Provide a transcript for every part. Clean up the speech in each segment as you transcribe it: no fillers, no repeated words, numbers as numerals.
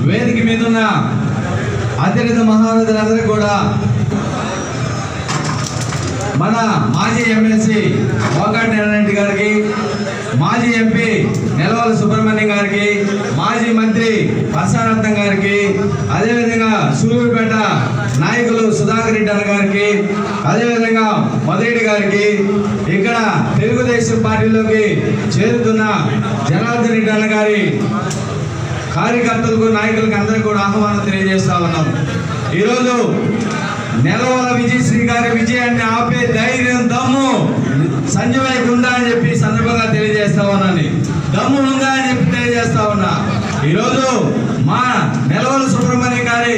వేదిక మీద ఉన్న అతిరథ మహారథులందరూ కూడా మన మాజీ ఎమ్మెల్సీ వాకాటి నారాయణ గారికి, మాజీ ఎంపీ నెలవల సుబ్రహ్మణ్యం గారికి, మాజీ మంత్రి పరసారత్నం గారికి, అదేవిధంగా సూలూరుపేట నాయకులు సుధాకర్ రెడ్డి అన్న గారికి, అదేవిధంగా మధురెడ్డి గారికి, ఇక్కడ తెలుగుదేశం పార్టీలోకి చేరుతున్న జనార్దన్ రెడ్డి అన్న గారి కార్యకర్తలకు, నాయకులకు అందరికీ కూడా ఆహ్వానం తెలియజేస్తా ఉన్నాం. ఈరోజు నెలవల విజయశ్రీ గారి విజయాన్ని ఆపే ధైర్యం, దమ్ము సంజయ్ ఉందా అని చెప్పి సందర్భంగా తెలియజేస్తా ఉన్నాను. దమ్ము ఉందా అని చెప్పి తెలియజేస్తా ఉన్నా. ఈరోజు మా నెలవల సుబ్రహ్మణ్యం గారి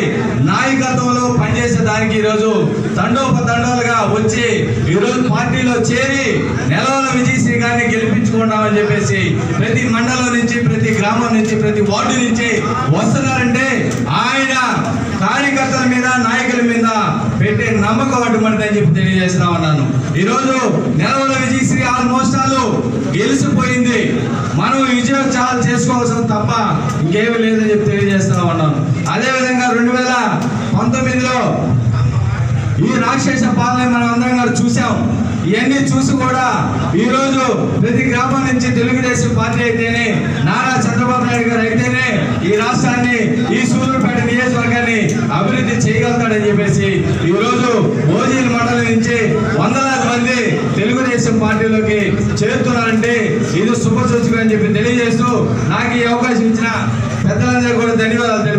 నాయకత్వంలో పనిచేసే దానికి ఈరోజు తండోపతండాలుగా వచ్చి ఈరోజు పార్టీలో చేరి నెలవల విజయశ్రీ గారిని గెలిపించుకుంటామని చెప్పేసి ప్రతి మండలం నుంచి, ప్రతి గ్రామం నుంచి, ప్రతి వార్డు నుంచి వస్తున్నారంటే ఆయన కార్యకర్తల మీద, నాయకుల మీద పెట్టే నమ్మకం అడ్డుపడదని చెప్పి తెలియజేస్తా ఉన్నాను. ఈరోజు నెలవల విజయశ్రీ ఆల్మోస్ట్ గెలిచిపోయింది. మనం విజయోత్సవాలు చేసుకోవాల్సిన తప్ప ఇంకేమీ లేదని చెప్పి తెలియజేస్తా ఉన్నాను. అదేవిధంగా 2019లో ఈ రాక్షస పాలన మనం అందరం కూడా చూసాం. ఇవన్నీ చూసి కూడా ఈరోజు ప్రతి గ్రామం నుంచి తెలుగుదేశం పార్టీ అయితేనే, నారా చంద్రబాబు నాయుడు గారు అయితేనే ఈ రాష్ట్రాన్ని, ఈ సూలూరుపేట నియోజకవర్గాన్ని అభివృద్ధి చేయగలుగుతాడని చెప్పేసి ఈరోజు ఓజీల మండలం నుంచి వందలాది మంది తెలుగుదేశం పార్టీలోకి చేరుతున్నారంటే ఇది శుభసూచకం అని చెప్పి తెలియజేస్తూ నాకు ఈ అవకాశం ఇచ్చిన పెద్దలందరూ కూడా ధన్యవాదాలు.